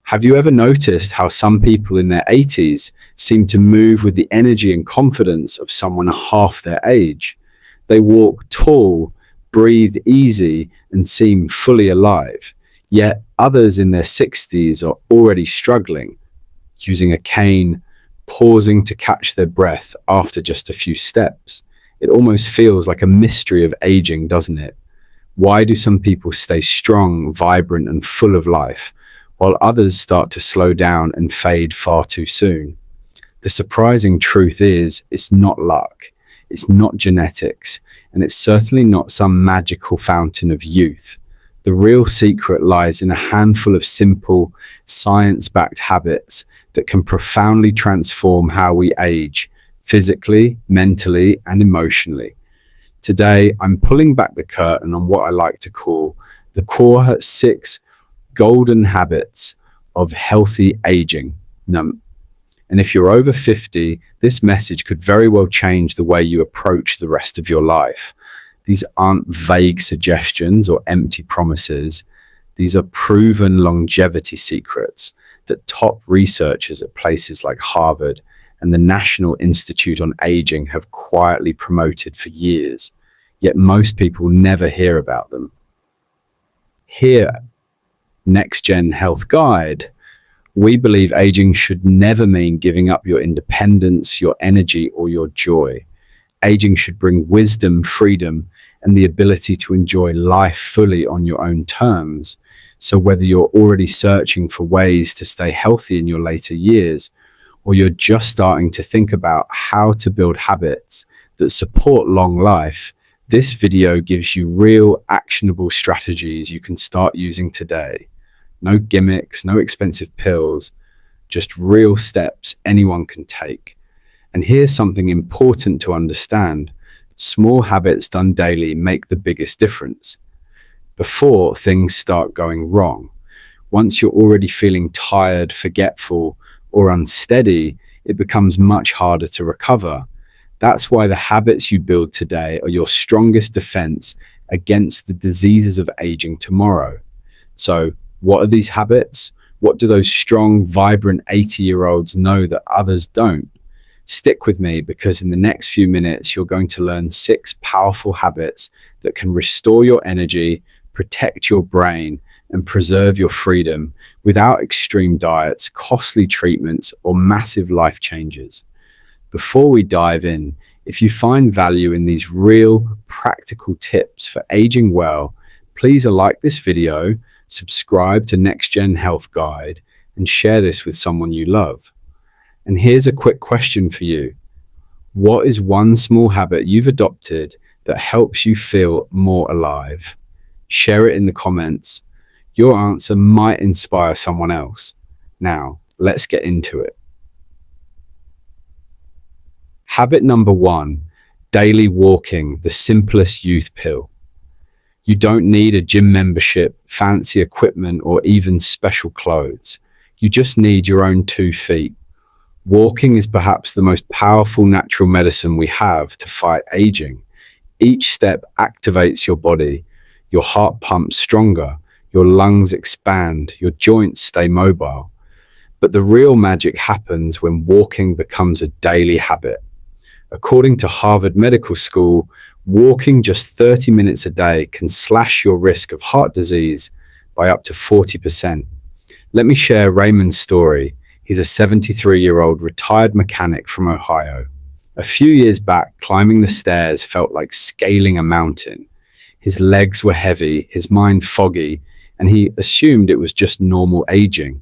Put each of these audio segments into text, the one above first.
Have you ever noticed how some people in their 80s seem to move with the energy and confidence of someone half their age? They walk tall, breathe easy, and seem fully alive. Yet others in their 60s are already struggling, using a cane, pausing to catch their breath after just a few steps. It almost feels like a mystery of aging, doesn't it? Why do some people stay strong, vibrant, and full of life, while others start to slow down and fade far too soon? The surprising truth is, it's not luck, it's not genetics, and it's certainly not some magical fountain of youth. The real secret lies in a handful of simple, science-backed habits that can profoundly transform how we age, physically, mentally, and emotionally. Today, I'm pulling back the curtain on what I like to call the core 6 golden habits of healthy aging. And if you're over 50, this message could very well change the way you approach the rest of your life. These aren't vague suggestions or empty promises. These are proven longevity secrets that top researchers at places like Harvard and the National Institute on Aging have quietly promoted for years, yet most people never hear about them. Here, Next Gen Health Guide, we believe aging should never mean giving up your independence, your energy, or your joy. Aging should bring wisdom, freedom, and the ability to enjoy life fully on your own terms. So whether you're already searching for ways to stay healthy in your later years, or you're just starting to think about how to build habits that support long life, this video gives you real, actionable strategies you can start using today. No gimmicks, no expensive pills, just real steps anyone can take. And here's something important to understand. Small habits done daily make the biggest difference. Before things start going wrong, once you're already feeling tired, forgetful, or unsteady, it becomes much harder to recover. That's why the habits you build today are your strongest defense against the diseases of aging tomorrow. So, what are these habits? What do those strong, vibrant 80-year-olds know that others don't? Stick with me, because in the next few minutes, you're going to learn 6 powerful habits that can restore your energy, protect your brain, and preserve your freedom without extreme diets, costly treatments, or massive life changes. Before we dive in, if you find value in these real, practical tips for aging well, please like this video, subscribe to Next Gen Health Guide, and share this with someone you love. And here's a quick question for you. What is one small habit you've adopted that helps you feel more alive? Share it in the comments. Your answer might inspire someone else. Now, let's get into it. Habit number 1, daily walking, the simplest youth pill. You don't need a gym membership, fancy equipment, or even special clothes. You just need your own 2 feet. Walking is perhaps the most powerful natural medicine we have to fight aging. Each step activates your body. Your heart pumps stronger, your lungs expand, your joints stay mobile. But the real magic happens when walking becomes a daily habit. According to Harvard Medical School, walking just 30 minutes a day can slash your risk of heart disease by up to 40%. Let me share Raymond's story. He's a 73-year-old retired mechanic from Ohio. A few years back, climbing the stairs felt like scaling a mountain. His legs were heavy, his mind foggy, and he assumed it was just normal aging.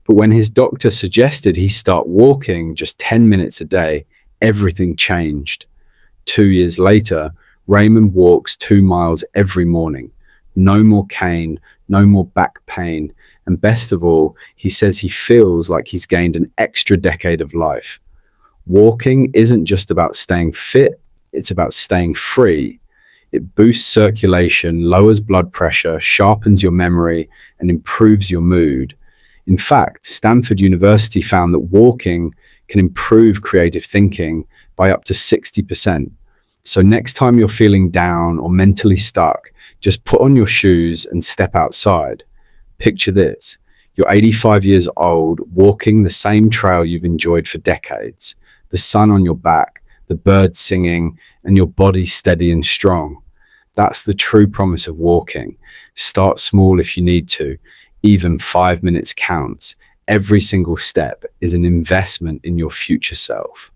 But when his doctor suggested he start walking just 10 minutes a day, everything changed. 2 years later, Raymond walks 2 miles every morning. No more cane, no more back pain, and best of all, he says he feels like he's gained an extra decade of life. Walking isn't just about staying fit, it's about staying free. It boosts circulation, lowers blood pressure, sharpens your memory, and improves your mood. In fact, Stanford University found that walking can improve creative thinking by up to 60%. So next time you're feeling down or mentally stuck, just put on your shoes and step outside. Picture this. You're 85 years old, walking the same trail you've enjoyed for decades, the sun on your back, the birds singing, and your body steady and strong. That's the true promise of walking. Start small if you need to. Even 5 minutes counts. Every single step is an investment in your future self.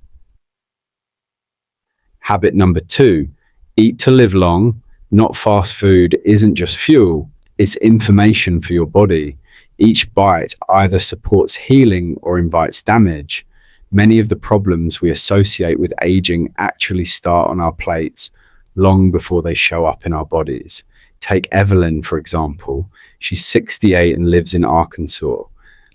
Habit number 2, eat to live long. Not fast food isn't just fuel, it's information for your body. Each bite either supports healing or invites damage. Many of the problems we associate with aging actually start on our plates long before they show up in our bodies. Take Evelyn, for example. She's 68 and lives in Arkansas.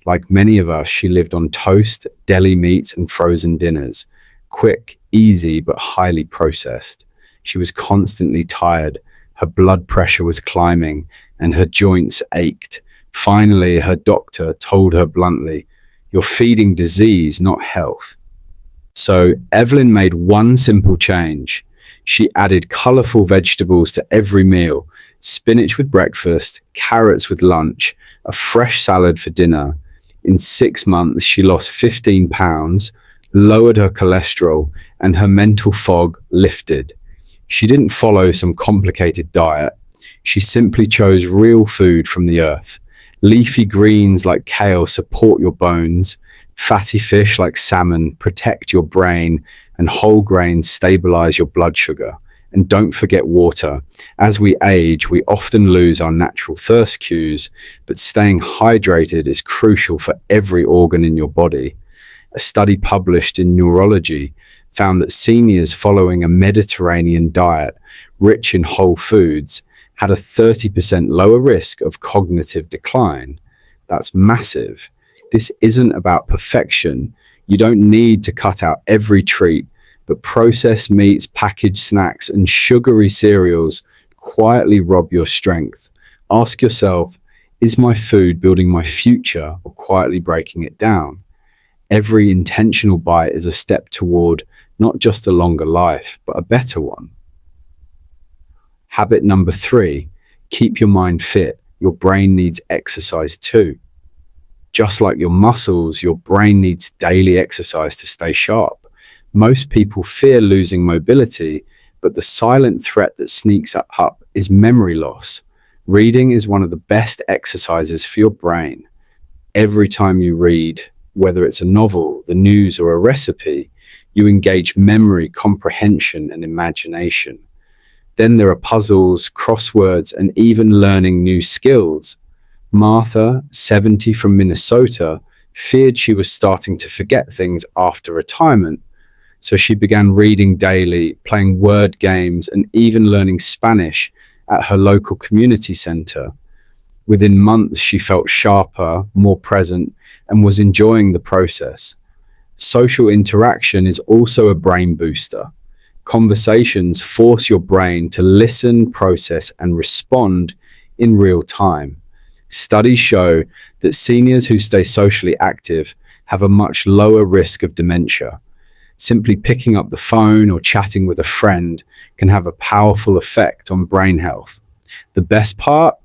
Like many of us, she lived on toast, deli meats, and frozen dinners. Quick, easy, but highly processed. She was constantly tired. Her blood pressure was climbing, and her joints ached. Finally, her doctor told her bluntly, "You're feeding disease, not health." So Evelyn made one simple change. She added colorful vegetables to every meal: spinach with breakfast, carrots with lunch, a fresh salad for dinner. In 6 months, she lost 15 pounds, lowered her cholesterol, and her mental fog lifted. She didn't follow some complicated diet. She simply chose real food from the earth. Leafy greens like kale support your bones. Fatty fish like salmon protect your brain, and whole grains stabilize your blood sugar. And don't forget water. As we age, we often lose our natural thirst cues, but staying hydrated is crucial for every organ in your body. A study published in Neurology found that seniors following a Mediterranean diet rich in whole foods had a 30% lower risk of cognitive decline. That's massive. This isn't about perfection. You don't need to cut out every treat, but processed meats, packaged snacks, and sugary cereals quietly rob your strength. Ask yourself, is my food building my future or quietly breaking it down? Every intentional bite is a step toward not just a longer life, but a better one. Habit number 3, keep your mind fit. Your brain needs exercise too. Just like your muscles, your brain needs daily exercise to stay sharp. Most people fear losing mobility, but the silent threat that sneaks up is memory loss. Reading is one of the best exercises for your brain. Every time you read, whether it's a novel, the news, or a recipe, you engage memory, comprehension, and imagination. Then there are puzzles, crosswords, and even learning new skills. Martha, 70 from Minnesota, feared she was starting to forget things after retirement. So she began reading daily, playing word games, and even learning Spanish at her local community center. Within months, she felt sharper, more present, and was enjoying the process. Social interaction is also a brain booster. Conversations force your brain to listen, process, and respond in real time. Studies show that seniors who stay socially active have a much lower risk of dementia. Simply picking up the phone or chatting with a friend can have a powerful effect on brain health. The best part?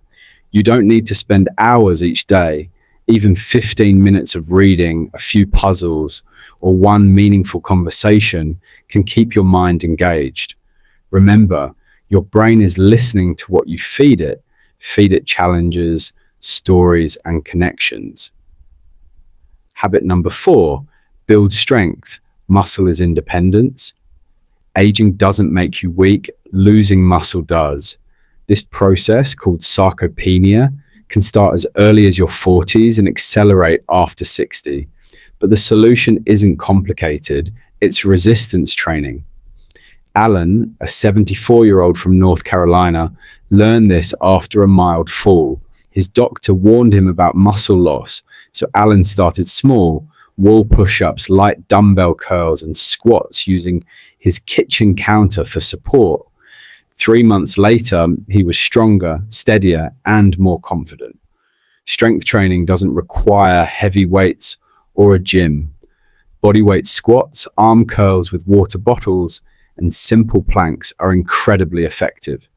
You don't need to spend hours each day. Even 15 minutes of reading, a few puzzles, or one meaningful conversation can keep your mind engaged. Remember, your brain is listening to what you feed it. Feed it challenges, stories, and connections. Habit number 4, build strength. Muscle is independence. Aging doesn't make you weak, losing muscle does. This process, called sarcopenia, can start as early as your 40s and accelerate after 60. But the solution isn't complicated, it's resistance training. Alan, a 74-year-old from North Carolina, learned this after a mild fall. His doctor warned him about muscle loss, so Alan started small, wall push-ups, light dumbbell curls, and squats using his kitchen counter for support. 3 months later, he was stronger, steadier, and more confident. Strength training doesn't require heavy weights or a gym. Bodyweight squats, arm curls with water bottles, and simple planks are incredibly effective.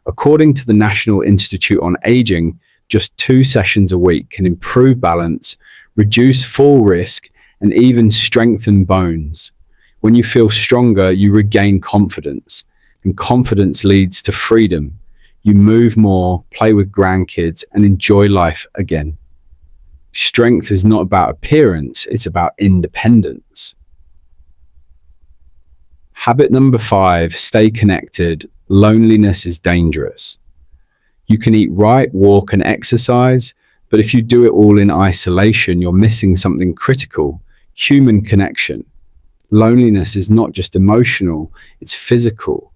According to the National Institute on Aging, Just 2 sessions a week can improve balance, reduce fall risk, and even strengthen bones. When you feel stronger, you regain confidence, and confidence leads to freedom. You move more, play with grandkids, and enjoy life again. Strength is not about appearance, it's about independence. Habit number 5, stay connected. Loneliness is dangerous. You can eat right, walk, and exercise, but if you do it all in isolation, you're missing something critical: human connection. Loneliness is not just emotional, it's physical.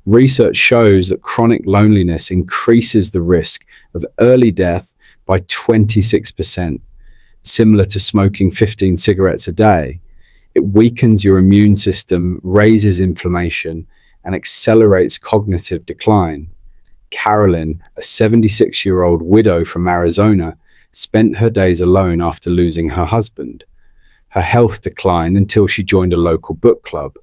Research shows that chronic loneliness increases the risk of early death by 26%, similar to smoking 15 cigarettes a day. It weakens your immune system, raises inflammation, and accelerates cognitive decline. Carolyn, a 76-year-old widow from Arizona, spent her days alone after losing her husband. Her health declined until she joined a local book club.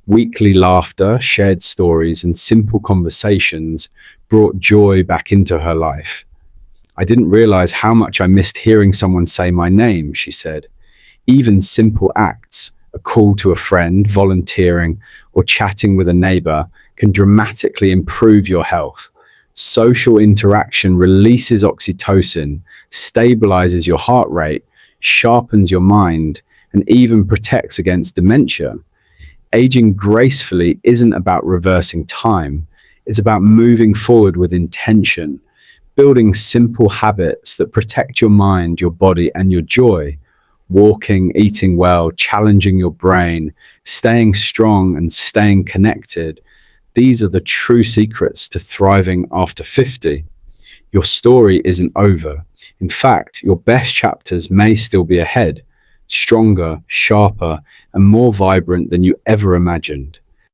Weekly laughter, shared stories, and simple conversations brought joy back into her life. "I didn't realize how much I missed hearing someone say my name," she said. Even simple acts, a call to a friend, volunteering, or chatting with a neighbor, can dramatically improve your health. Social interaction releases oxytocin, stabilizes your heart rate, sharpens your mind, and even protects against dementia. Aging gracefully isn't about reversing time. It's about moving forward with intention, building simple habits that protect your mind, your body, and your joy. Walking, eating well, challenging your brain, staying strong, and staying connected. These are the true secrets to thriving after 50. Your story isn't over. In fact, your best chapters may still be ahead, stronger, sharper, and more vibrant than you ever imagined.